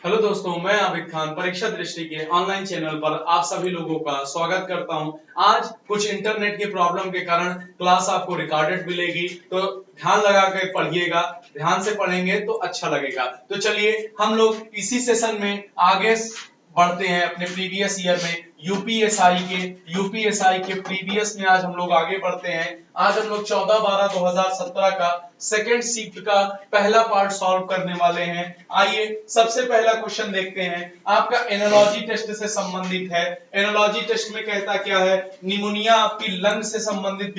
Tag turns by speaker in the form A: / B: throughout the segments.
A: Hello दोस्तों, मैं आबिद खान परीक्षा दृष्टि के ऑनलाइन चैनल पर आप सभी लोगों का स्वागत करता हूं। आज कुछ इंटरनेट की प्रॉब्लम के कारण क्लास आपको रिकॉर्डेड मिलेगी, तो ध्यान लगा के पढ़िएगा। ध्यान से पढ़ेंगे तो अच्छा लगेगा। तो चलिए हम लोग इसी सेशन में आगे बढ़ते हैं। अपने प्रीवियस ईयर में यूपीएसआई के प्रीवियस में आज हम लोग आगे बढ़ते हैं। आज हम लोग 14/12/2017 का सेकेंड शिफ्ट का पहला पार्ट सॉल्व करने वाले हैं। आइए सबसे पहला क्वेश्चन देखते हैं। आपका एनालॉजी टेस्ट से संबंधित है। एनालॉजी टेस्ट में कहता क्या है, निमोनिया आपकी लंग से संबंधित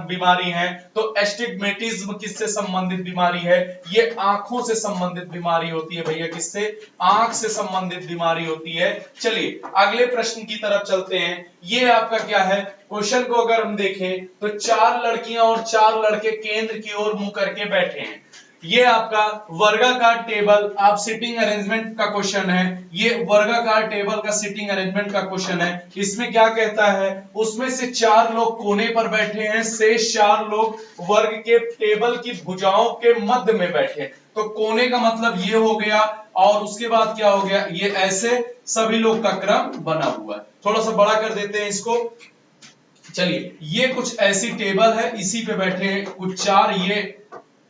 A: बीमारी है, तो एस्टिग्मेटिज्म किससे संबंधित बीमारी है? ये आंखों से संबंधित बीमारी होती है भैया। किससे? आंख से संबंधित बीमारी होती है। चलिए अगले प्रश्न की तरफ चलते हैं। ये आपका क्या है, क्वेश्चन को अगर हम देखें तो 4 लड़कियां और 4 लड़के केंद्र की ओर मुंह करके बैठे हैं। ये आपका वर्गाकार टेबल, आप सिटिंग अरेंजमेंट का क्वेश्चन है। ये वर्गाकार टेबल का सिटिंग अरेंजमेंट का क्वेश्चन है। इसमें क्या कहता है, उसमें से 4 लोग कोने पर बैठे हैं, शेष 4 लोग वर्ग के टेबल की भुजाओं के मध्य में बैठे। तो कोने का मतलब ये हो गया, और उसके बाद क्या हो गया, ये ऐसे सभी लोग का क्रम बना हुआ है। थोड़ा सा बड़ा कर देते हैं इसको। चलिए ये कुछ ऐसी टेबल है, इसी पे बैठे हैं कुछ 4, ये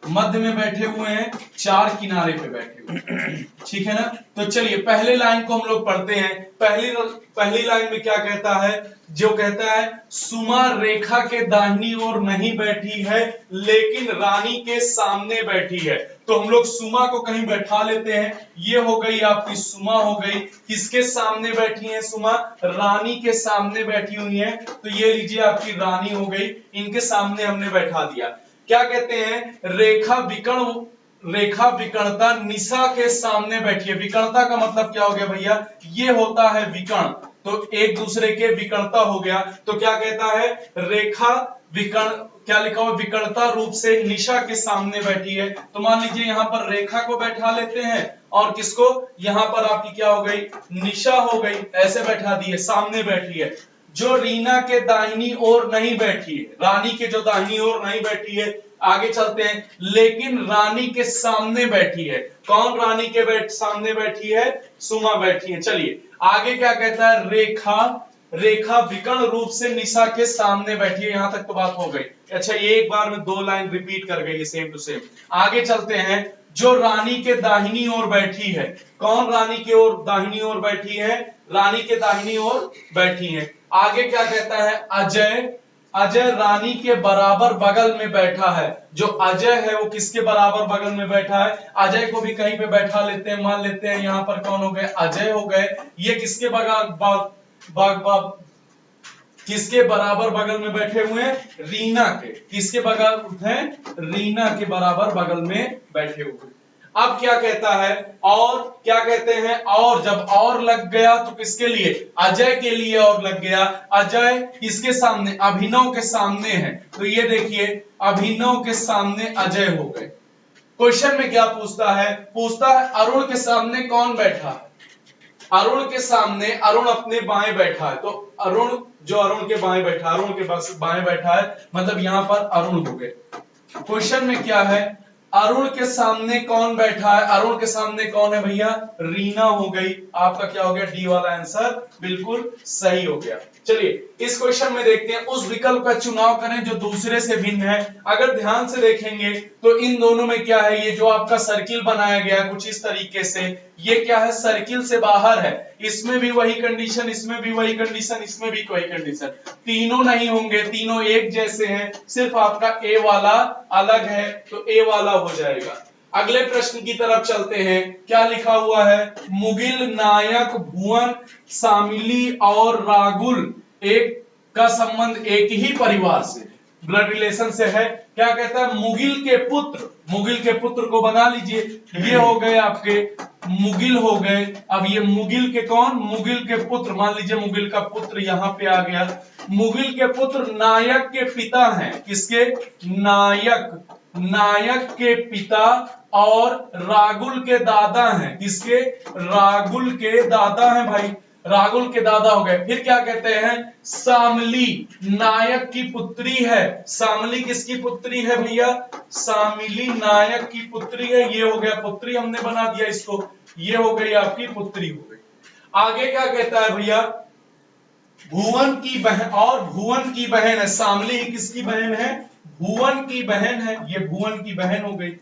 A: मध्य में बैठे हुए हैं, 4 किनारे पे बैठे हुए हैं। ठीक है ना? तो चलिए पहले लाइन को हम लोग पढ़ते हैं। पहली लाइन में क्या कहता है, जो कहता है सुमा रेखा के दाहिनी ओर नहीं बैठी है लेकिन रानी के सामने बैठी है। तो हम लोग सुमा को कहीं बैठा लेते हैं। ये हो गई आपकी सुमा हो गई। किसके सामने बैठी है सुमा? रानी के सामने बैठी हुई है। तो ये लीजिए आपकी रानी हो गई, इनके सामने हमने बैठा दिया। क्या कहते हैं, रेखा विकर्णता निशा के सामने बैठी है। विकर्णता का मतलब क्या हो गया भैया, ये होता है विकर्ण, तो एक दूसरे के विकर्णता हो गया। तो क्या कहता है, रेखा विकर्ण, क्या लिखा हुआ, विकर्णता रूप से निशा के सामने बैठी है। तो मान लीजिए यहां पर रेखा को बैठा लेते हैं, और किसको, यहां पर आपकी क्या हो गई, निशा हो गई, ऐसे बैठा दी है, सामने बैठी है। जो रीना के दाहिनी ओर नहीं बैठी है, रानी के जो दाहिनी ओर नहीं बैठी है, आगे चलते हैं, लेकिन रानी के सामने बैठी है। कौन रानी के सामने बैठी है? सुमा बैठी है। चलिए आगे क्या कहता है, रेखा विकर्ण रूप से निशा के सामने बैठी है। यहां तक तो बात हो गई। अच्छा ये एक बार में 2 लाइन रिपीट कर गई सेम टू सेम। आगे चलते हैं, जो रानी के दाहिनी ओर बैठी है। कौन रानी के ओर दाहिनी ओर बैठी है? रानी के दाहिनी ओर बैठी है। आगे क्या कहता है, अजय रानी के बराबर बगल में बैठा है। जो अजय है वो किसके बराबर बगल में बैठा है? अजय को भी कहीं पे बैठा लेते हैं, मान लेते हैं यहां पर कौन हो गए, अजय हो गए। ये किसके किसके बराबर बगल में बैठे हुए हैं? रीना के। किसके बगल हैं? रीना के बराबर बगल में बैठे हुए। अब क्या कहता है, और क्या कहते हैं, और जब और लग गया तो किसके लिए? अजय के लिए और लग गया। अजय किसके सामने? अभिनव के सामने है। तो ये देखिए अभिनव के सामने अजय हो गए। क्वेश्चन में क्या पूछता है, अरुण के सामने कौन बैठा है? अरुण के सामने, अरुण अपने बाएं बैठा है। तो अरुण के बाएं बैठा, अरुण के बाएं बैठा है, मतलब यहां पर अरुण हो गए। क्वेश्चन में क्या है, अरुण के सामने कौन बैठा है? अरुण के सामने कौन है भैया? रीना हो गई। आपका क्या हो गया, डी वाला आंसर बिल्कुल सही हो गया। चलिए इस क्वेश्चन में देखते हैं, उस विकल्प का चुनाव करें जो दूसरे से भिन्न है। अगर ध्यान से देखेंगे तो इन दोनों में क्या है, ये जो आपका सर्किल बनाया गया है कुछ इस तरीके से, ये क्या है, सर्किल से बाहर है। इसमें भी वही कंडीशन, इसमें भी वही कंडीशन, इसमें भी वही कंडीशन। तीनों नहीं होंगे, तीनों एक जैसे हैं, सिर्फ आपका ए वाला अलग है, तो ए वाला हो जाएगा। अगले प्रश्न की तरफ चलते हैं। क्या लिखा हुआ है, मुगिल, नायक, भुवन, शामिली और रागुल एक का संबंध एक ही परिवार से, ब्लड रिलेशन से है। क्या कहता है, मुगिल के पुत्र को बना लीजिए। ये हो गए आपके मुगिल हो गए। अब ये मुगिल के कौन, मुगिल के पुत्र, मान लीजिए मुगिल का पुत्र यहां पे आ गया। मुगिल के पुत्र नायक के पिता हैं। किसके? नायक के पिता, और रागुल के दादा हैं। किसके? रागुल के दादा हैं भाई। राहुल के दादा हो गए। फिर क्या कहते हैं, शामली नायक की पुत्री है। शामली किसकी पुत्री है भैया, शामिली नायक की पुत्री है। ये हो गया पुत्री, हमने बना दिया इसको, ये हो गई आपकी पुत्री हो गई। आगे क्या कहता है भैया, भुवन की बहन, और भुवन की बहन है। शामली किसकी बहन है, भुवन की बहन है, ये भुवन की बहन हो गई।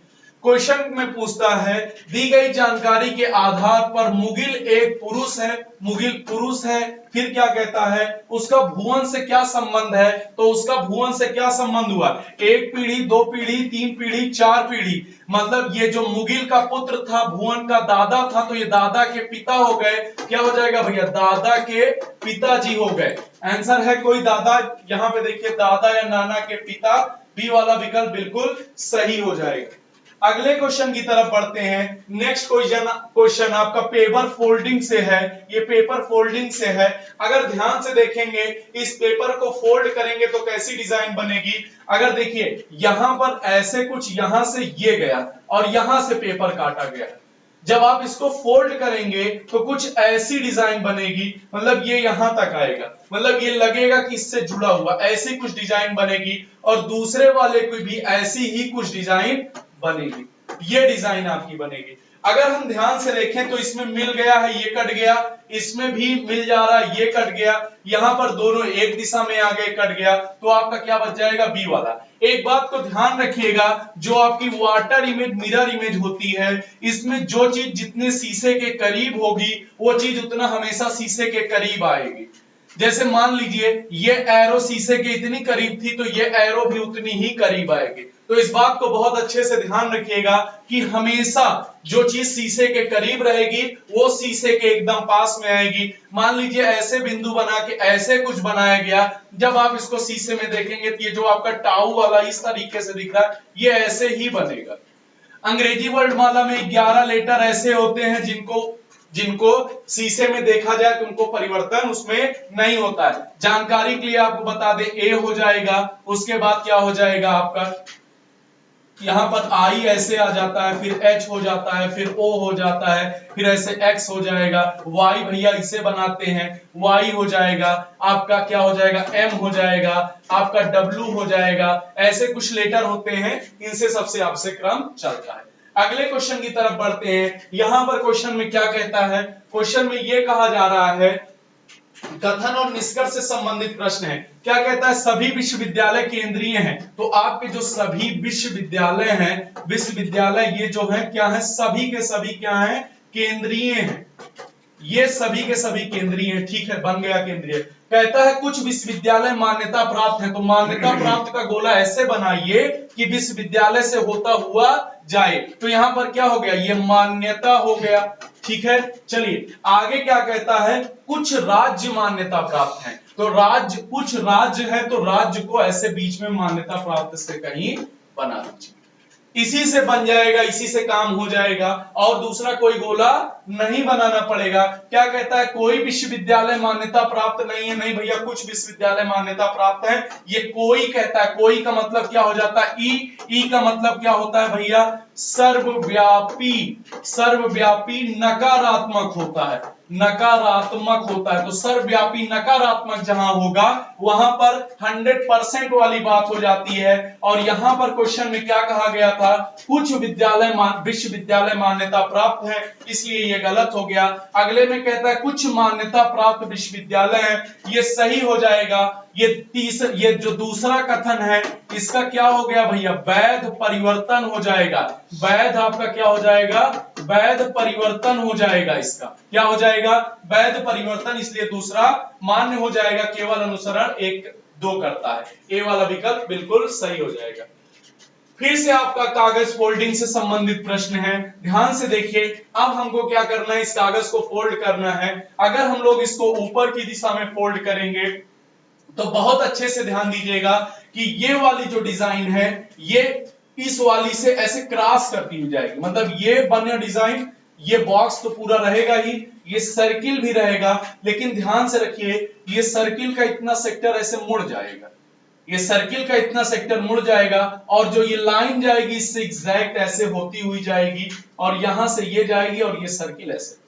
A: क्वेश्चन में पूछता है, दी गई जानकारी के आधार पर मुगिल एक पुरुष है, मुगिल पुरुष है। फिर क्या कहता है, उसका भुवन से क्या संबंध है, तो उसका भुवन से क्या संबंध हुआ, एक पीढ़ी, दो पीढ़ी, तीन पीढ़ी, चार पीढ़ी। मतलब ये जो मुगिल का पुत्र था, भुवन का दादा था, तो ये दादा के पिता हो गए। क्या हो जाएगा भैया, दादा के पिताजी हो गए। आंसर है कोई दादा, यहां पे देखिए दादा या नाना के पिता, बी वाला विकल्प बिल्कुल सही हो जाएगा। अगले क्वेश्चन की तरफ बढ़ते हैं। नेक्स्ट क्वेश्चन आपका पेपर फोल्डिंग से है, ये पेपर फोल्डिंग से है। अगर ध्यान से देखेंगे, इस पेपर को फोल्ड करेंगे तो कैसी डिजाइन बनेगी। अगर देखिए यहां पर ऐसे कुछ, यहां से ये गया और यहां से पेपर काटा गया। जब आप इसको फोल्ड करेंगे तो कुछ ऐसी डिजाइन बनेगी, मतलब ये यहां तक आएगा, मतलब ये लगेगा कि इससे जुड़ा हुआ, ऐसी कुछ डिजाइन बनेगी। और दूसरे वाले को भी ऐसी ही कुछ डिजाइन बनेगी, ये डिजाइन आपकी बनेगी। अगर हम ध्यान से देखें तो इसमें मिल गया है, ये कट गया, इसमें भी मिल जा रहा है, ये कट गया, यहां पर दोनों एक दिशा में आ गए, कट गया, तो आपका क्या बच जाएगा, बी वाला। एक बात को ध्यान रखिएगा, जो आपकी वाटर इमेज, मिरर इमेज होती है, इसमें जो चीज जितने शीशे के करीब होगी वो चीज उतना हमेशा शीशे के करीब आएगी। जैसे मान लीजिए ये एरो शीशे के इतनी करीब थी, तो ये एरो भी उतनी ही करीब आएगी। तो इस बात को बहुत अच्छे से ध्यान रखिएगा कि हमेशा जो चीज शीशे के करीब रहेगी वो शीशे के एकदम पास में आएगी। मान लीजिए ऐसे बिंदु बना के ऐसे कुछ बनाया गया, जब आप इसको शीशे में देखेंगे तो ये जो आपका टाउ वाला इस तरीके से दिख रहा है, ये ऐसे ही बनेगा। अंग्रेजी वर्णमाला में 11 लेटर ऐसे होते हैं जिनको शीशे में देखा जाए तो उनको परिवर्तन उसमें नहीं होता है। जानकारी के लिए आपको बता दें, ए हो जाएगा, उसके बाद क्या हो जाएगा आपका, यहां पर आई ऐसे आ जाता है, फिर एच हो जाता है, फिर ओ हो जाता है, फिर ऐसे एक्स हो जाएगा, वाई भैया इसे बनाते हैं, वाई हो जाएगा, आपका क्या हो जाएगा, एम हो जाएगा, आपका डब्ल्यू हो जाएगा। ऐसे कुछ लेटर होते हैं, इनसे सबसे आपसे क्रम चलता है। अगले क्वेश्चन की तरफ बढ़ते हैं। यहां पर क्वेश्चन में क्या कहता है, क्वेश्चन में यह कहा जा रहा है, कथन और निष्कर्ष से संबंधित प्रश्न है। क्या कहता है, सभी विश्वविद्यालय केंद्रीय हैं। तो आपके जो सभी विश्वविद्यालय हैं, विश्वविद्यालय ये जो है क्या है, सभी के सभी क्या है, केंद्रीय हैं। ये सभी के सभी केंद्रीय हैं, ठीक है, बन गया केंद्रीय। कहता है कुछ विश्वविद्यालय मान्यता प्राप्त है, तो मान्यता प्राप्त का गोला ऐसे बनाइए कि विश्वविद्यालय से होता हुआ जाए। तो यहां पर क्या हो गया, ये मान्यता हो गया, ठीक है। चलिए आगे क्या कहता है, कुछ राज्य मान्यता प्राप्त हैं। तो राज्य, कुछ राज्य है तो राज्य को ऐसे बीच में मान्यता प्राप्त से कहीं बना दीजिए, इसी से बन जाएगा, इसी से काम हो जाएगा, और दूसरा कोई गोला नहीं बनाना पड़ेगा। क्या कहता है, कोई विश्वविद्यालय मान्यता प्राप्त नहीं है। नहीं भैया, कुछ विश्वविद्यालय मान्यता प्राप्त है। ये कोई कहता है, कोई का मतलब क्या हो जाता है, ई का मतलब क्या होता है भैया, सर्वव्यापी, सर्वव्यापी नकारात्मक होता है, नकारात्मक होता है। तो सर्वव्यापी नकारात्मक जहां होगा वहां पर 100% वाली बात हो जाती है। और यहां पर क्वेश्चन में क्या कहा गया था, कुछ विश्वविद्यालय मान्यता प्राप्त है, इसलिए यह गलत हो गया। अगले में कहता है कुछ मान्यता प्राप्त विश्वविद्यालय है, यह सही हो जाएगा। ये जो दूसरा कथन है, इसका क्या हो गया भैया, वैध परिवर्तन हो जाएगा। वैध आपका क्या हो जाएगा, वैध परिवर्तन हो जाएगा। इसका क्या हो जाएगा, वैध परिवर्तन, इसलिए दूसरा मान्य हो जाएगा। केवल अनुसरण 1-2 करता है, ए वाला विकल्प बिल्कुल सही हो जाएगा। फिर से आपका कागज फोल्डिंग से संबंधित प्रश्न है, ध्यान से देखिए। अब हमको क्या करना है, इस कागज को फोल्ड करना है। अगर हम लोग इसको ऊपर की दिशा में फोल्ड करेंगे तो बहुत अच्छे से ध्यान दीजिएगा कि ये वाली जो डिजाइन है, ये इस वाली से ऐसे क्रॉस करती हुई जाएगी। मतलब ये बने डिजाइन, ये बॉक्स तो पूरा रहेगा ही, ये सर्किल भी रहेगा, लेकिन ध्यान से रखिए ये सर्किल का इतना सेक्टर ऐसे मुड़ जाएगा, ये सर्किल का इतना सेक्टर मुड़ जाएगा, और जो ये लाइन जाएगी इससे एग्जैक्ट ऐसे होती हुई जाएगी, और यहां से ये जाएगी और ये सर्किल ऐसे।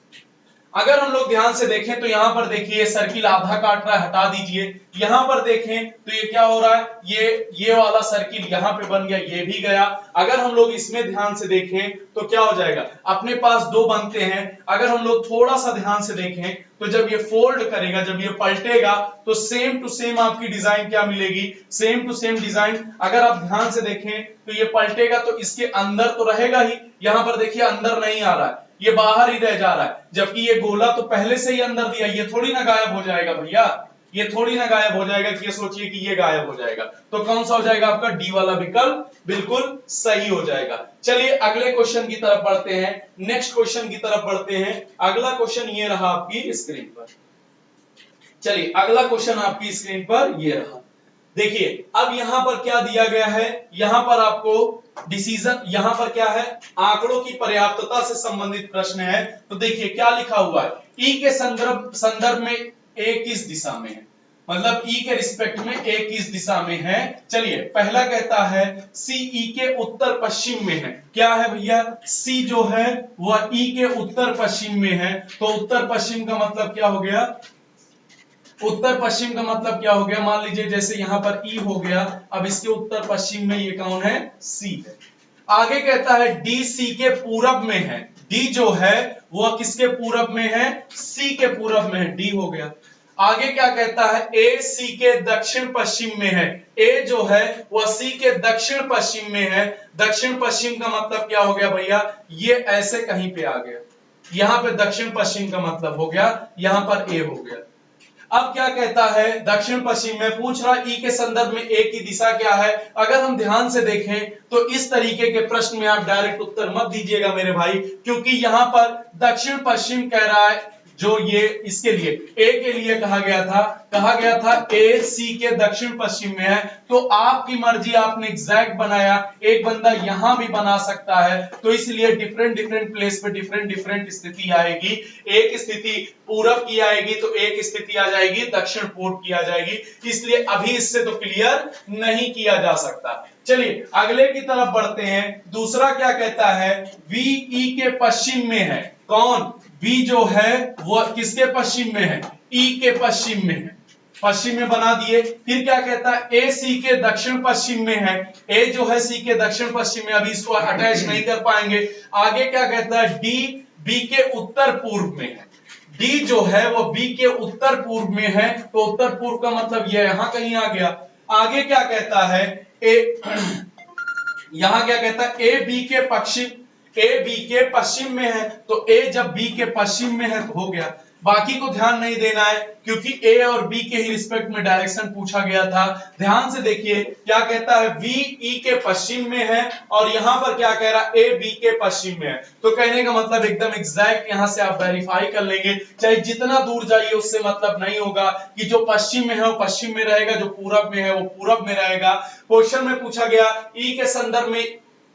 A: अगर हम लोग ध्यान से देखें तो यहां पर देखिए सर्किल आधा काट रहा है, हटा दीजिए। यहां पर देखें तो ये क्या हो रहा है, ये वाला सर्किल यहां पे बन गया, ये भी गया। अगर हम लोग इसमें ध्यान से देखें तो क्या हो जाएगा, अपने पास दो बनते हैं। अगर हम लोग थोड़ा सा ध्यान से देखें तो जब ये फोल्ड करेगा, जब ये पलटेगा तो सेम टू सेम आपकी डिजाइन क्या मिलेगी, सेम टू सेम डिजाइन। अगर आप ध्यान से देखें तो ये पलटेगा तो इसके अंदर तो रहेगा ही, यहां पर देखिए अंदर नहीं आ रहा है, ये बाहर ही रह जा रहा है, जबकि ये गोला तो पहले से ही अंदर दिया, ये थोड़ी ना गायब हो जाएगा भैया, ये थोड़ी ना गायब हो जाएगा कि ये सोचिए कि ये गायब हो जाएगा। तो कौन सा हो जाएगा आपका, डी वाला विकल्प बिल्कुल सही हो जाएगा। चलिए अगले क्वेश्चन की तरफ बढ़ते हैं, नेक्स्ट क्वेश्चन की तरफ बढ़ते हैं। अगला क्वेश्चन ये रहा आपकी स्क्रीन पर। चलिए अगला क्वेश्चन आपकी स्क्रीन पर ये रहा। देखिए अब यहां पर क्या दिया गया है, यहां पर आपको डिसीजन, यहां पर क्या है, आंकड़ों की पर्याप्तता से संबंधित प्रश्न है। तो देखिए क्या लिखा हुआ है, ई के संदर्भ में ए किस दिशा में है, मतलब ई के रिस्पेक्ट में ए किस दिशा में है। चलिए पहला कहता है सी ई के उत्तर पश्चिम में है। क्या है भैया, सी जो है वह ई के उत्तर पश्चिम में है। तो उत्तर पश्चिम का मतलब क्या हो गया, उत्तर पश्चिम का मतलब क्या हो गया, मान लीजिए जैसे यहां पर ई हो गया, अब इसके उत्तर पश्चिम में ये कौन है, सी है। आगे कहता है डी सी के पूरब में है, डी जो है वह किसके पूरब में है, सी के पूरब में है, डी हो गया। आगे क्या कहता है, ए सी के दक्षिण पश्चिम में है, ए जो है वह सी के दक्षिण पश्चिम में है। दक्षिण पश्चिम का मतलब क्या हो गया भैया, ये ऐसे कहीं पे आ गया, यहां पे दक्षिण पश्चिम का मतलब हो गया, यहां पर ए हो गया। अब क्या कहता है, दक्षिण पश्चिम में पूछ रहा, ई के संदर्भ में ए की दिशा क्या है। अगर हम ध्यान से देखें तो इस तरीके के प्रश्न में आप डायरेक्ट उत्तर मत दीजिएगा मेरे भाई, क्योंकि यहां पर दक्षिण पश्चिम कह रहा है, जो ये इसके लिए ए के लिए कहा गया था ए सी के दक्षिण पश्चिम में है। तो आपकी मर्जी, आपने एग्जैक्ट बनाया, एक बंदा यहां भी बना सकता है, तो इसलिए डिफरेंट डिफरेंट प्लेस पे डिफरेंट डिफरेंट स्थिति आएगी। एक स्थिति पूरब की आएगी तो एक स्थिति आ जाएगी दक्षिण पूर्व की आ जाएगी, इसलिए अभी इससे तो क्लियर नहीं किया जा सकता। चलिए अगले की तरफ बढ़ते हैं। दूसरा क्या कहता है, वी ई के पश्चिम में है, कौन, बी जो है वह किसके पश्चिम में है, ई के पश्चिम में है, पश्चिम में बना दिए। फिर क्या कहता है, ए सी के दक्षिण पश्चिम में है, ए जो है सी के दक्षिण पश्चिम में, अभी इसको अटैच नहीं कर पाएंगे। आगे क्या कहता है, डी बी के उत्तर पूर्व में है, डी जो है वो बी के उत्तर पूर्व में है, तो उत्तर पूर्व का मतलब ये यहां कहीं आ गया। आगे क्या कहता है, यहां क्या कहता है, ए बी के पश्चिम, ए बी के पश्चिम में है, तो ए जब बी के पश्चिम में है तो हो गया। बाकी को ध्यान नहीं देना है, क्योंकि ए और बी के ही रिस्पेक्ट में डायरेक्शन पूछा गया था। ध्यान से देखिए क्या कहता है, बी ई के पश्चिम में है, और यहां पर क्या कह रहा है, ए बी के पश्चिम में है। तो कहने का मतलब एकदम एग्जैक्ट यहां से आप वेरीफाई कर लेंगे, चाहे जितना दूर जाइए उससे मतलब नहीं होगा कि जो पश्चिम में है वो पश्चिम में रहेगा, जो पूरब में है वो पूरब में रहेगा। क्वेश्चन में पूछा गया ई के संदर्भ में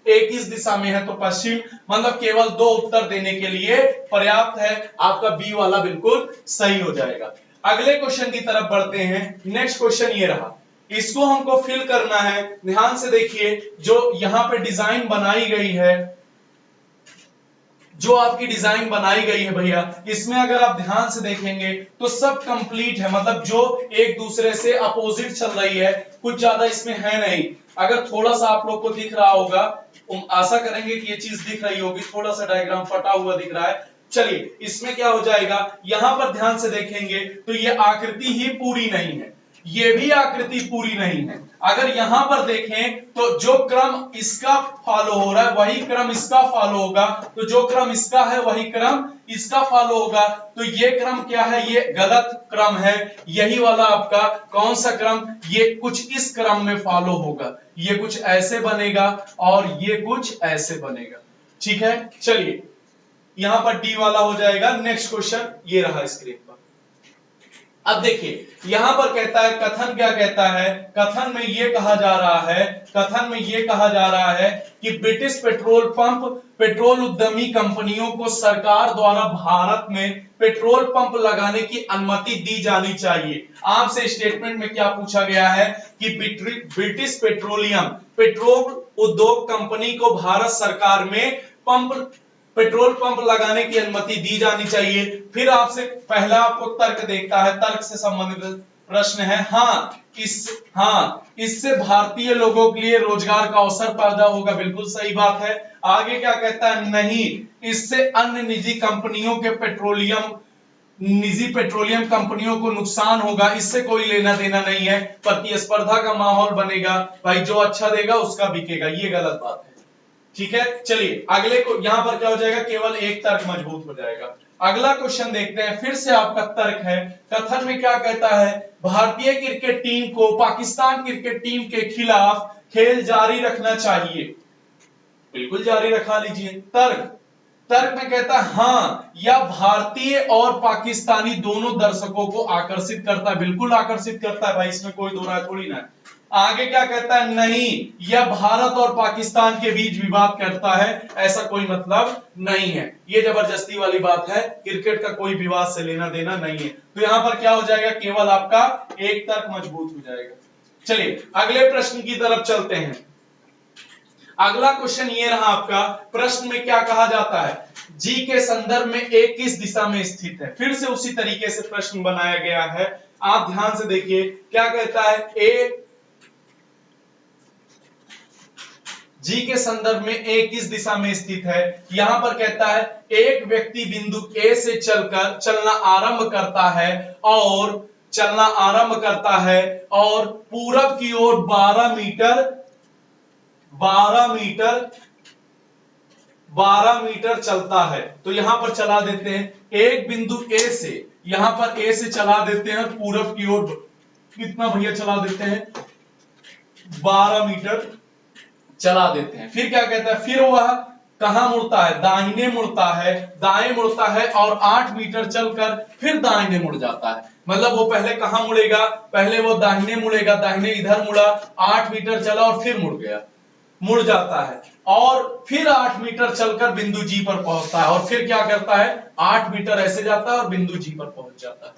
A: ए किस दिशा में है, तो पश्चिम, मतलब केवल दो उत्तर देने के लिए पर्याप्त है, आपका बी वाला बिल्कुल सही हो जाएगा। अगले क्वेश्चन की तरफ बढ़ते हैं। नेक्स्ट क्वेश्चन ये रहा, इसको हमको फिल करना है। ध्यान से देखिए, जो यहां पे डिजाइन बनाई गई है, जो आपकी डिजाइन बनाई गई है भैया, इसमें अगर आप ध्यान से देखेंगे तो सब कंप्लीट है, मतलब जो एक दूसरे से अपोजिट चल रही है, कुछ ज्यादा इसमें है नहीं। अगर थोड़ा सा आप लोग को दिख रहा होगा, आशा करेंगे कि ये चीज दिख रही होगी, थोड़ा सा डायग्राम फटा हुआ दिख रहा है। चलिए इसमें क्या हो जाएगा, यहां पर ध्यान से देखेंगे तो ये आकृति ही पूरी नहीं है, ये भी आकृति पूरी नहीं है। अगर यहां पर देखें तो जो क्रम इसका फॉलो हो रहा है वही क्रम इसका फॉलो होगा, तो जो क्रम इसका है वही क्रम इसका फॉलो होगा। तो ये क्रम क्या है, ये गलत क्रम है, यही वाला आपका कौन सा क्रम, ये कुछ इस क्रम में फॉलो होगा, ये कुछ ऐसे बनेगा और ये कुछ ऐसे बनेगा। ठीक है, चलिए यहां पर डी वाला हो जाएगा। नेक्स्ट क्वेश्चन ये रहा स्क्रीन पर। अब देखिए यहां पर कहता है, कथन क्या कहता है, कथन में यह कहा जा रहा है, कथन में यह कहा जा रहा है कि ब्रिटिश पेट्रोल पंप पेट्रोल उद्यमी कंपनियों को सरकार द्वारा भारत में पेट्रोल पंप लगाने की अनुमति दी जानी चाहिए। आपसे स्टेटमेंट में क्या पूछा गया है कि ब्रिटिश पेट्रोलियम पेट्रोल उद्योग कंपनी को भारत सरकार में पंप पेट्रोल पंप लगाने की अनुमति दी जानी चाहिए। फिर आपसे पहला आपको तर्क देखता है, तर्क से संबंधित प्रश्न है। इससे भारतीय लोगों के लिए रोजगार का अवसर पैदा होगा, बिल्कुल सही बात है। आगे क्या कहता है, नहीं, इससे अन्य निजी पेट्रोलियम कंपनियों को नुकसान होगा, इससे कोई लेना देना नहीं है, प्रतिस्पर्धा का माहौल बनेगा, भाई जो अच्छा देगा उसका बिकेगा, ये गलत बात है। ठीक है, चलिए अगले को, यहां पर क्या हो जाएगा, केवल एक तर्क मजबूत हो जाएगा। अगला क्वेश्चन देखते हैं, फिर से आपका तर्क है। कथन में क्या कहता है, भारतीय क्रिकेट टीम को पाकिस्तान क्रिकेट टीम के खिलाफ खेल जारी रखना चाहिए, बिल्कुल जारी रखा लीजिए। तर्क में कहता है हां, यह भारतीय और पाकिस्तानी दोनों दर्शकों को आकर्षित करता है, बिल्कुल आकर्षित करता है भाई, इसमें कोई दो राय थोड़ी ना है। आगे क्या कहता है, नहीं, यह भारत और पाकिस्तान के बीच विवाद करता है, ऐसा कोई मतलब नहीं है, ये जबरदस्ती वाली बात है, क्रिकेट का कोई विवाद से लेना देना नहीं है। तो यहां पर क्या हो जाएगा, केवल आपका एक तर्क मजबूत हो जाएगा। चलिए अगले प्रश्न की तरफ चलते हैं। अगला क्वेश्चन ये रहा आपका, प्रश्न में क्या कहा जाता है, जी के संदर्भ में ए किस दिशा में स्थित है। फिर से उसी तरीके से प्रश्न बनाया गया है, आप ध्यान से देखिए क्या कहता है, ए जी के संदर्भ में ए किस दिशा में स्थित है। यहां पर कहता है एक व्यक्ति बिंदु ए से चलकर चलना आरंभ करता है और पूरब की ओर 12 मीटर चलता है। तो यहां पर चला देते हैं, एक बिंदु ए से, यहां पर ए से चला देते हैं और पूरब की ओर कितना भैया चला देते हैं, 12 मीटर चला देते हैं। फिर क्या कहता है, फिर वह कहां मुड़ता है, दाहिने मुड़ता है, दाएं मुड़ता है और 8 मीटर चलकर फिर दाहिने मुड़ जाता है। मतलब वो पहले कहां मुड़ेगा, पहले वो दाहिने मुड़ेगा, दाहिने इधर मुड़ा, 8 मीटर चला और फिर मुड़ जाता है और फिर 8 मीटर चलकर बिंदु जी पर पहुंचता है और फिर क्या करता है, 8 मीटर ऐसे जाता है और बिंदु जी पर पहुंच जाता है।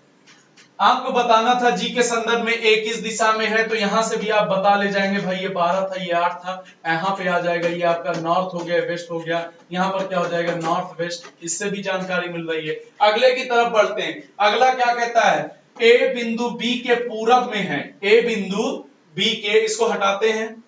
A: आपको बताना था जी के संदर्भ में ए किस दिशा में है, तो यहां से भी आप बता ले जाएंगे, भाई ये 12 था, ये 8 था, यहां पे आ जाएगा, ये आपका नॉर्थ हो गया, वेस्ट हो गया, यहां पर क्या हो जाएगा, नॉर्थ वेस्ट, इससे भी जानकारी मिल रही है। अगले की तरफ बढ़ते हैं। अगला क्या कहता है, ए बिंदु बी के पूरब में है, ए बिंदु बी के, इसको हटाते हैं,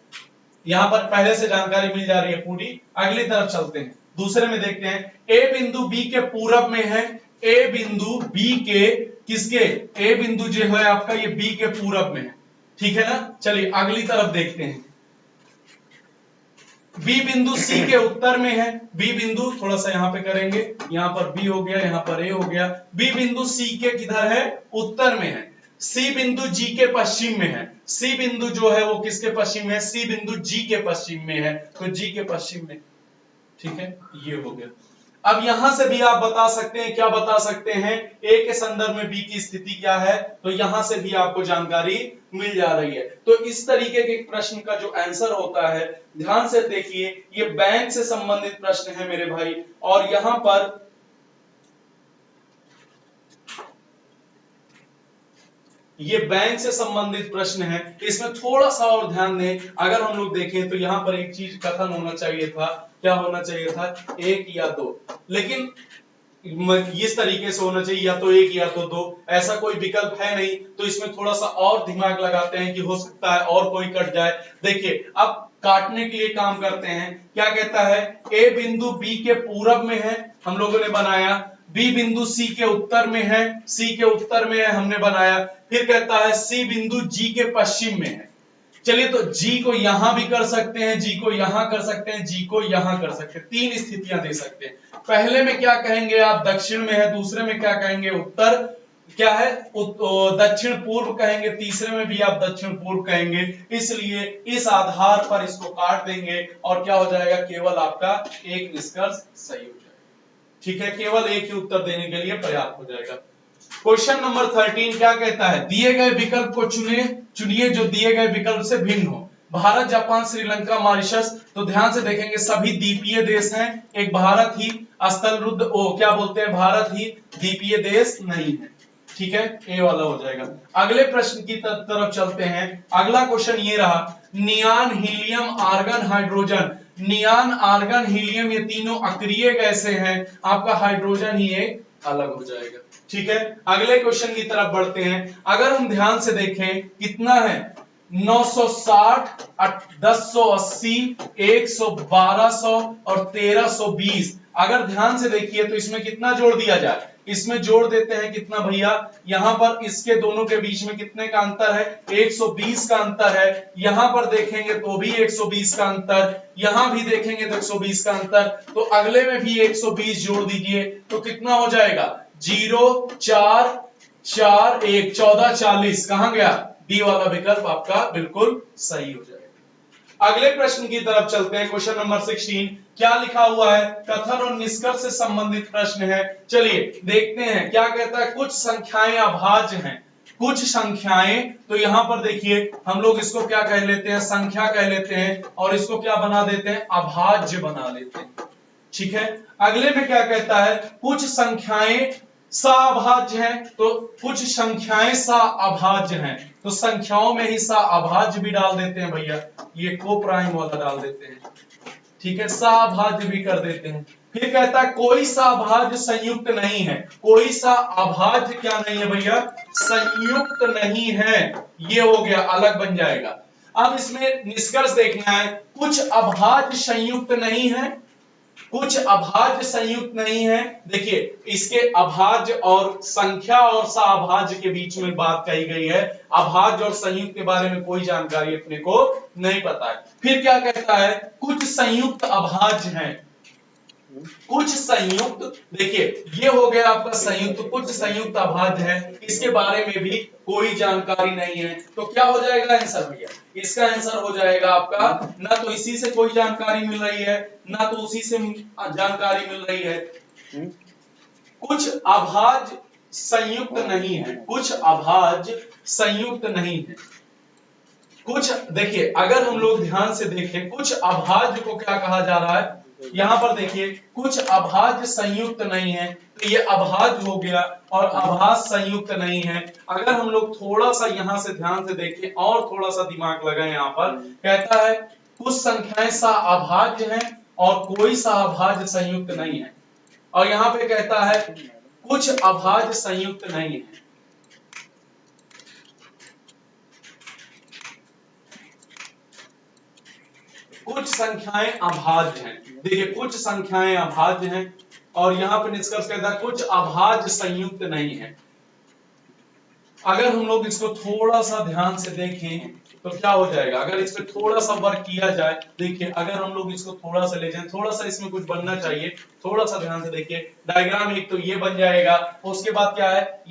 A: यहां पर पहले से जानकारी मिल जा रही है पूरी। अगली तरफ चलते हैं, दूसरे में देखते हैं, ए बिंदु बी के पूरब में है, ए बिंदु बी के किसके, ए बिंदु जो है आपका ये बी के पूरब में है, ठीक है ना। चलिए अगली तरफ देखते हैं, बी बिंदु सी के उत्तर में है, बी बिंदु थोड़ा सा यहां पे करेंगे, यहां पर बी हो गया, यहां पर ए हो गया, बी बिंदु सी के किधर है, उत्तर में है। सी बिंदु जी के पश्चिम में है, सी बिंदु जो है वो किसके पश्चिम में है, सी बिंदु जी के पश्चिम में है, तो जी के पश्चिम में, ठीक है, ये हो गया। अब यहां से भी आप बता सकते हैं, क्या बता सकते हैं, ए के संदर्भ में बी की स्थिति क्या है, तो यहां से भी आपको जानकारी मिल जा रही है। तो इस तरीके के प्रश्न का जो आंसर होता है, ध्यान से देखिए, ये बैंक से संबंधित प्रश्न है मेरे भाई, और यहां पर ये बैंक से संबंधित प्रश्न है। इसमें थोड़ा सा और ध्यान दें, अगर हम लोग देखें तो यहां पर एक चीज कथन होना चाहिए था, क्या होना चाहिए था, एक या दो, लेकिन इस तरीके से होना चाहिए, या तो एक या तो दो, ऐसा कोई विकल्प है नहीं। तो इसमें थोड़ा सा और दिमाग लगाते हैं कि हो सकता है और कोई कट जाए। देखिए अब काटने के लिए काम करते हैं, क्या कहता है, ए बिंदु बी के पूरब में है, हम लोगों ने बनाया, बी बिंदु सी के उत्तर में है, सी के उत्तर में है, हमने बनाया, फिर कहता है सी बिंदु जी के पश्चिम में है। चलिए तो जी को यहां भी कर सकते हैं, जी को यहां कर सकते हैं, जी को यहां कर सकते हैं, तीन स्थितियां दे सकते हैं। पहले में क्या कहेंगे आप, दक्षिण में है, दूसरे में क्या कहेंगे, उत्तर, क्या है, दक्षिण पूर्व कहेंगे, तीसरे में भी आप दक्षिण पूर्व कहेंगे। इसलिए इस आधार पर इसको काट देंगे और क्या हो जाएगा, केवल आपका एक निष्कर्ष सही हो जाएगा। ठीक है, केवल एक ही उत्तर देने के लिए पर्याप्त हो जाएगा। क्वेश्चन नंबर 13 क्या कहता है, दिए गए विकल्प को चुनिए जो दिए गए विकल्प से भिन्न हो। Bharat, Japan, Sri Lanka, Mauritius. तो ध्यान से देखेंगे, सभी द्वीपीय देश हैं, एक भारत ही स्थल रुद्ध, क्या बोलते हैं, भारत ही द्वीपीय देश नहीं है। ठीक है, ए वाला हो जाएगा। अगले प्रश्न की तरफ चलते हैं। अगला क्वेश्चन ये रहा, neon, helium, argon, hydrogen neon, argon, helium, ये तीनों अक्रिय गैसें हैं, आपका हाइड्रोजन ही एक अलग हो जाएगा। ठीक है, अगले क्वेश्चन की तरफ बढ़ते हैं। अगर हम ध्यान से देखें कितना है 960, 1080, 100, 1200 और 1320। अगर ध्यान से देखिए तो इसमें कितना जोड़ दिया जाए, इसमें जोड़ देते हैं कितना भैया, यहां पर इसके दोनों के बीच में कितने का अंतर है, 120 का अंतर है। यहां पर देखेंगे तो भी 120 का अंतर, यहां भी देखेंगे तो 120 का अंतर, तो अगले में भी 120 जोड़ दीजिए तो कितना हो जाएगा, 0 4 4 1 14 40। कहां गया, डी वाला विकल्प आपका बिल्कुल सही हो जाएगा। अगले प्रश्न की तरफ चलते हैं, क्वेश्चन नंबर 16। क्या लिखा हुआ है, कथन और निष्कर्ष से संबंधित प्रश्न है। चलिए देखते हैं क्या कहता है। कुछ संख्याएं अभाज्य हैं, कुछ संख्याएं, तो यहां पर देखिए हम लोग इसको क्या कह लेते हैं, संख्या कह लेते हैं, और इसको क्या बना देते हैं, अभाज्य बना लेते हैं। ठीक है, अगले में क्या कहता है, कुछ संख्याएं सअभाज्य हैं, तो कुछ संख्याएं सअभाज्य हैं, तो संख्याओं में ही सअभाज्य भी डाल देते हैं भैया, ये को प्राइम वाला डाल देते हैं। ठीक है, सअभाज्य भी कर देते हैं। फिर कहता है कोई सअभाज्य संयुक्त नहीं है, कोई सअभाज्य क्या नहीं है भैया, संयुक्त नहीं है, ये हो गया अलग बन जाएगा। अब इसमें निष्कर्ष देखना है, कुछ अभाज्य संयुक्त नहीं है, कुछ अभाज्य संयुक्त नहीं है। देखिए इसके अभाज्य और संख्या और सअभाज्य के बीच में बात कही गई है, अभाज्य और संयुक्त के बारे में कोई जानकारी अपने को नहीं पता है। फिर क्या कहता है, कुछ संयुक्त अभाज्य हैं, कुछ संयुक्त, देखिए ये हो गया आपका संयुक्त, कुछ संयुक्त अभाज्य है, इसके बारे में भी कोई जानकारी नहीं है, तो क्या हो जाएगा आंसर भैया, इसका आंसर हो जाएगा आपका, ना तो इसी से कोई जानकारी मिल रही है, ना तो उसी से जानकारी मिल रही है। कुछ अभाज्य संयुक्त नहीं है, कुछ अभाज्य संयुक्त नहीं है। कुछ देखिए अगर हम लोग ध्यान से देखें, कुछ अभाज्य को क्या कहा जा रहा है, यहां पर देखिए कुछ अभाज्य संयुक्त नहीं है, तो ये अभाज्य हो गया, और अभाज्य संयुक्त नहीं है। अगर हम लोग थोड़ा सा यहां से ध्यान से देखें और थोड़ा सा दिमाग लगाएं, यहां पर कहता है कुछ संख्याएं सअभाज्य हैं और कोई सअभाज्य संयुक्त नहीं है, और यहां पे कहता है कुछ अभाज्य संयुक्त नहीं है। कुछ संख्याएं अभाज्य हैं, देखिए कुछ संख्याएं अभाज्य हैं, और यहां पर निष्कर्ष कहता है कुछ अभाज्य संयुक्त नहीं है। अगर हम लोग इसको थोड़ा सा ध्यान से देखें तो क्या हो जाएगा, अगर इस पे थोड़ा सा वर्क किया जाए, देखिए अगर हम लोग इसको थोड़ा सा ले जाएं, थोड़ा सा इसमें कुछ बनना चाहिए, थोड़ा सा ध्यान से देखिए, डायग्राम एक तो ये बन जाएगा, उसके बाद क्या है,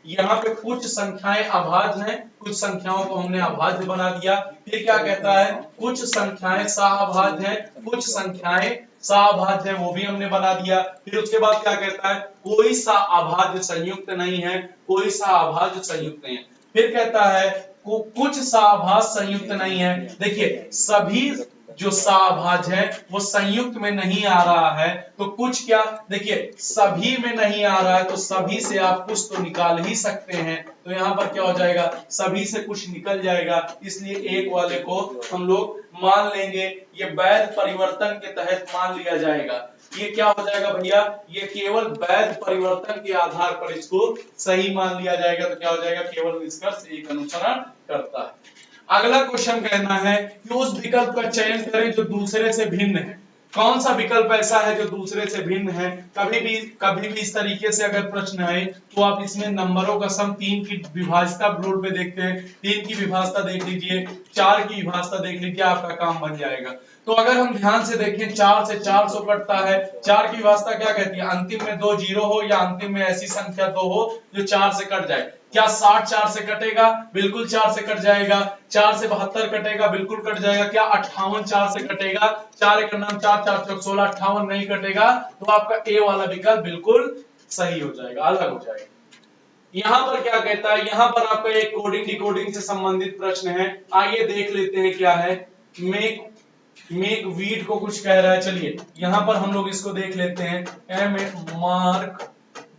A: यहाँ पे कुछ संख्याएं अभाज्य हैं, कुछ संख्याओं को हमने अभाज्य बना दिया। फिर क्या कहता है, कुछ संख्याएं सअभाज्य हैं, कुछ संख्याएं सअभाज्य है, वो भी हमने बना दिया। फिर उसके बाद क्या कहता है, कोई सअभाज्य संयुक्त नहीं है, कोई सअभाज्य संयुक्त नहीं है। फिर कहता है कुछ सअभाज्य संयुक्त नहीं है। देखिए सभी जो सअभाज्य है वो संयुक्त में नहीं आ रहा है, तो कुछ क्या, देखिए सभी में नहीं आ रहा है, तो सभी से आप कुछ तो निकाल ही सकते हैं, तो यहां पर क्या हो जाएगा, सभी से कुछ निकल जाएगा, इसलिए एक वाले को हम लोग मान लेंगे, ये वैध परिवर्तन के तहत मान लिया जाएगा। ये क्या हो जाएगा भैया, ये केवल वैध परिवर्तन के आधार पर इसको सही मान लिया जाएगा, तो क्या हो जाएगा, केवल निष्कर्ष एक अनुसरण करता है। अगला क्वेश्चन कहना है कि उस विकल्प का चयन करें जो दूसरे से भिन्न है। कौन सा विकल्प ऐसा है जो दूसरे से भिन्न है। कभी भी इस तरीके से अगर प्रश्न है तो आप इसमें नंबरों का सम, 3 की विभाज्यता बोर्ड पे देखते हैं, 3 की विभाज्यता देख लीजिए, 4 की विभाज्यता देख लीजिए, आपका काम बन जाएगा। तो अगर हम ध्यान से देखें 4 से 400 कटता है, 4 की विभाज्यता क्या कहती है, अंतिम में 2 जीरो हो या अंतिम में ऐसी संख्या 2 हो जो 4 से कट जाए। क्या 60 4 से कटेगा, बिल्कुल 4 से कट जाएगा। 4 से 72 कटेगा, बिल्कुल कट जाएगा। क्या 58 4 से कटेगा, 4 एक नाम 4 4 चौक 16, 58 नहीं कटेगा, तो आपका ए वाला विकल्प बिल्कुल सही हो जाएगा, अलग हो जाएगा। यहां पर क्या कहता है, यहां पर आपका एक कोडिंग डिकोडिंग से संबंधित प्रश्न है, आइए देख लेते हैं क्या है। मेक वीट को कुछ कह रहा है, चलिए यहां पर हम लोग इसको देख लेते हैं। मार्क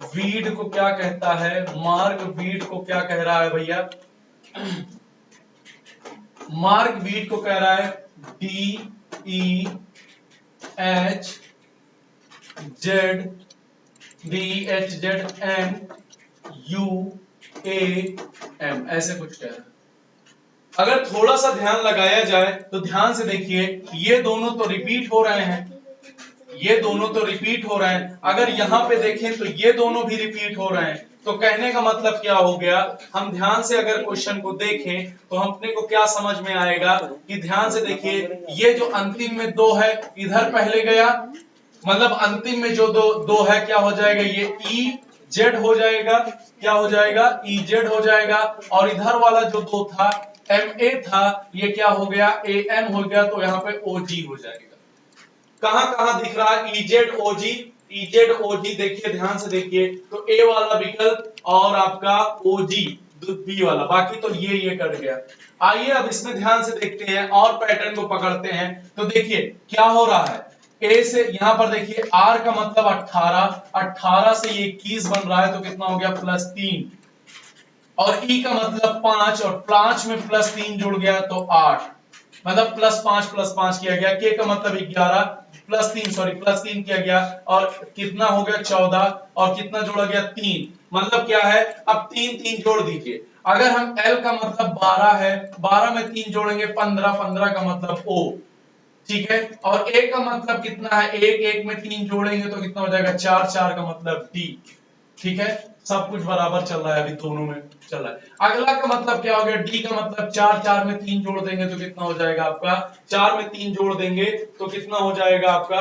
A: वीड को क्या कहता है, मार्क वीड को क्या कह रहा है भैया, मार्क वीड को कह रहा है डी BEHZDEHZNUAM ऐसे कुछ कह रहा है। अगर थोड़ा सा ध्यान लगाया जाए तो ध्यान से देखिए, ये दोनों तो रिपीट हो रहे हैं, ये दोनों तो रिपीट हो रहे हैं। अगर यहां पे देखें तो ये दोनों भी रिपीट हो रहे हैं। तो कहने का मतलब क्या हो गया, हम ध्यान से अगर क्वेश्चन को देखें तो अपने को क्या समझ में आएगा कि ध्यान से देखिए, ये जो अंतिम में दो है इधर पहले गया, मतलब अंतिम में जो दो है क्या हो जाएगा, ये EZ हो जाएगा, क्या हो जाएगा, EZ हो जाएगा। और इधर वाला जो दो था MA था, ये क्या हो गया, AM हो गया। तो यहाँ पे OG हो जाएगा। कहां कहां दिख रहा है EZOG, EZOG देखिए ध्यान से देखिए, तो A वाला विकल्प और आपका OG B वाला, बाकी तो ये कट गया। आइए अब इसमें ध्यान से देखते हैं और पैटर्न को पकड़ते हैं। तो देखिए क्या हो रहा है, A से यहां पर देखिए R का मतलब 18, 18 से ये 21 बन रहा है, तो कितना हो गया +3, और E का मतलब 5, और 5 में +3 जुड़ गया तो 8, मतलब +5 किया गया। K का मतलब 11 +3 किया गया, और कितना हो गया 14, और कितना जोड़ा गया 3, मतलब क्या है, अब 3 जोड़ दीजिए। अगर हम L का मतलब 12 है, 12 में 3 जोड़ेंगे 15, 15 का मतलब O, ठीक है। और A का मतलब कितना है, 1 में 3 जोड़ेंगे तो कितना हो जाएगा 4, 4 का मतलब D, ठीक है। सब कुछ बराबर चल रहा है, अभी दोनों में चल रहा है। अगला का मतलब क्या हो गया, D का मतलब 4, 4 में 3 जोड़ देंगे तो कितना हो जाएगा आपका, 4 में 3 जोड़ देंगे तो कितना हो जाएगा आपका,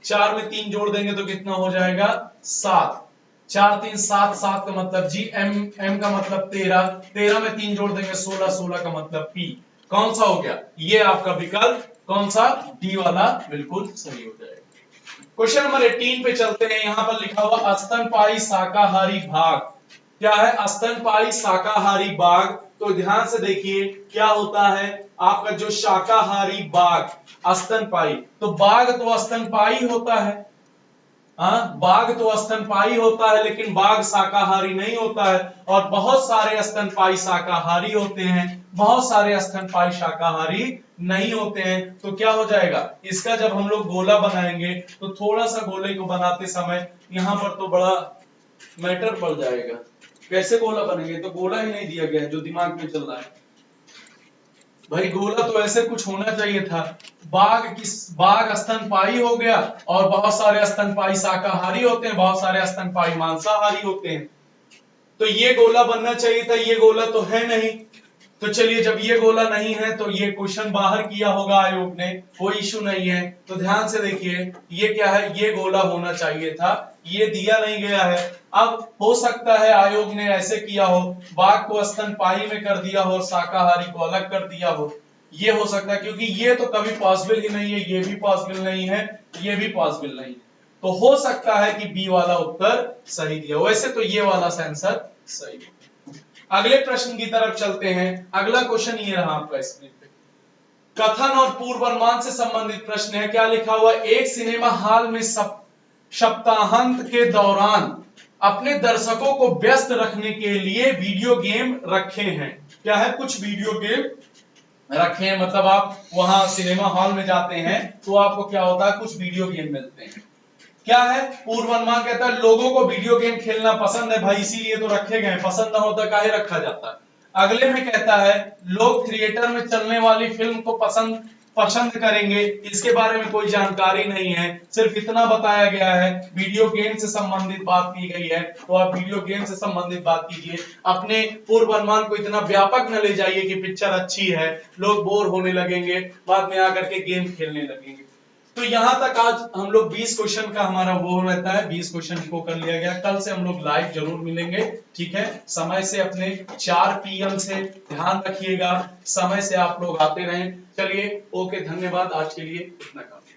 A: 4 में 3 जोड़ देंगे तो कितना हो जाएगा 7, 4 3 7, 7 का मतलब G, M का मतलब 13, 13 में 3 जोड़ देंगे 16, 16 का मतलब P। कौन सा हो गया, ये आपका विकल्प कौन सा, D वाला बिल्कुल सही हो जाएगा। क्वेश्चन नंबर 18 पे चलते हैं। यहां पर लिखा हुआ स्तनपायी शाकाहारी बाघ, क्या है, स्तनपायी शाकाहारी बाघ। तो ध्यान से देखिए क्या होता है आपका जो शाकाहारी बाघ स्तनपायी, तो बाघ तो स्तनपायी होता है, हाँ बाघ तो स्तनपायी होता है, लेकिन बाघ शाकाहारी नहीं होता है। और बहुत सारे स्तनपायी शाकाहारी होते हैं, बहुत सारे स्तनपायी शाकाहारी नहीं होते हैं। तो क्या हो जाएगा, इसका जब हम लोग गोला बनाएंगे तो थोड़ा सा गोले को बनाते समय यहां पर तो बड़ा मैटर पड़ जाएगा, कैसे गोला बनेंगे, तो गोला ही नहीं दिया गया है जो दिमाग में चल रहा है भाई। गोला तो ऐसे कुछ होना चाहिए था, बाघ स्तनपायी हो गया, और बहुत सारे स्तनपायी शाकाहारी होते हैं, बहुत सारे स्तनपायी मांसाहारी होते हैं। तो ये गोला बनना चाहिए था, ये गोला तो है नहीं। तो चलिए जब ये गोला नहीं है तो ये क्वेश्चन बाहर किया होगा आयोग ने, कोई इशू नहीं है। तो ध्यान से देखिए ये क्या है, ये गोला होना चाहिए था, ये दिया नहीं गया है। अब हो सकता है आयोग ने ऐसे किया हो, बाघ को स्तनपायी में कर दिया हो, शाकाहारी को अलग कर दिया हो, ये हो सकता है, क्योंकि ये तो कभी पॉसिबल ही नहीं है, ये भी पॉसिबल नहीं है, ये भी पॉसिबल नहीं है। तो हो सकता है कि बी वाला उत्तर सही दिया, वैसे तो ये वाला आंसर सही है। अगले प्रश्न की तरफ चलते हैं। अगला क्वेश्चन ये रहा आपका स्क्रीन पे, कथन और पूर्वानुमान से संबंधित प्रश्न है। क्या लिखा हुआ, एक सिनेमा हॉल में सप्ताहांत के दौरान अपने दर्शकों को व्यस्त रखने के लिए वीडियो गेम रखे हैं। क्या है, कुछ वीडियो गेम रखे हैं, मतलब आप वहां सिनेमा हॉल में जाते हैं तो आपको क्या होता है, कुछ वीडियो गेम मिलते हैं। क्या है, पूर्वानुमान कहता है लोगों को वीडियो गेम खेलना पसंद है भाई, इसीलिए तो रखे गए, पसंद ना होता काहे रखा जाता है। अगले में कहता है लोग थिएटर में चलने वाली फिल्म को पसंद करेंगे, इसके बारे में कोई जानकारी नहीं है, सिर्फ इतना बताया गया है वीडियो गेम से संबंधित बात की गई है। तो आप वीडियो गेम से संबंधित बात कीजिए, अपने पूर्वानुमान को इतना व्यापक न ले जाइए कि पिक्चर अच्छी है, लोग बोर होने लगेंगे, बाद में आकर के गेम खेलने लगेंगे। तो यहां तक आज हम लोग 20 क्वेश्चन का हमारा वो रहता है, 20 क्वेश्चन को कर लिया गया। कल से हम लोग लाइव जरूर मिलेंगे, ठीक है, समय से अपने 4 PM से ध्यान रखिएगा, समय से आप लोग आते रहें। चलिए ओके, धन्यवाद, आज के लिए इतना काफी।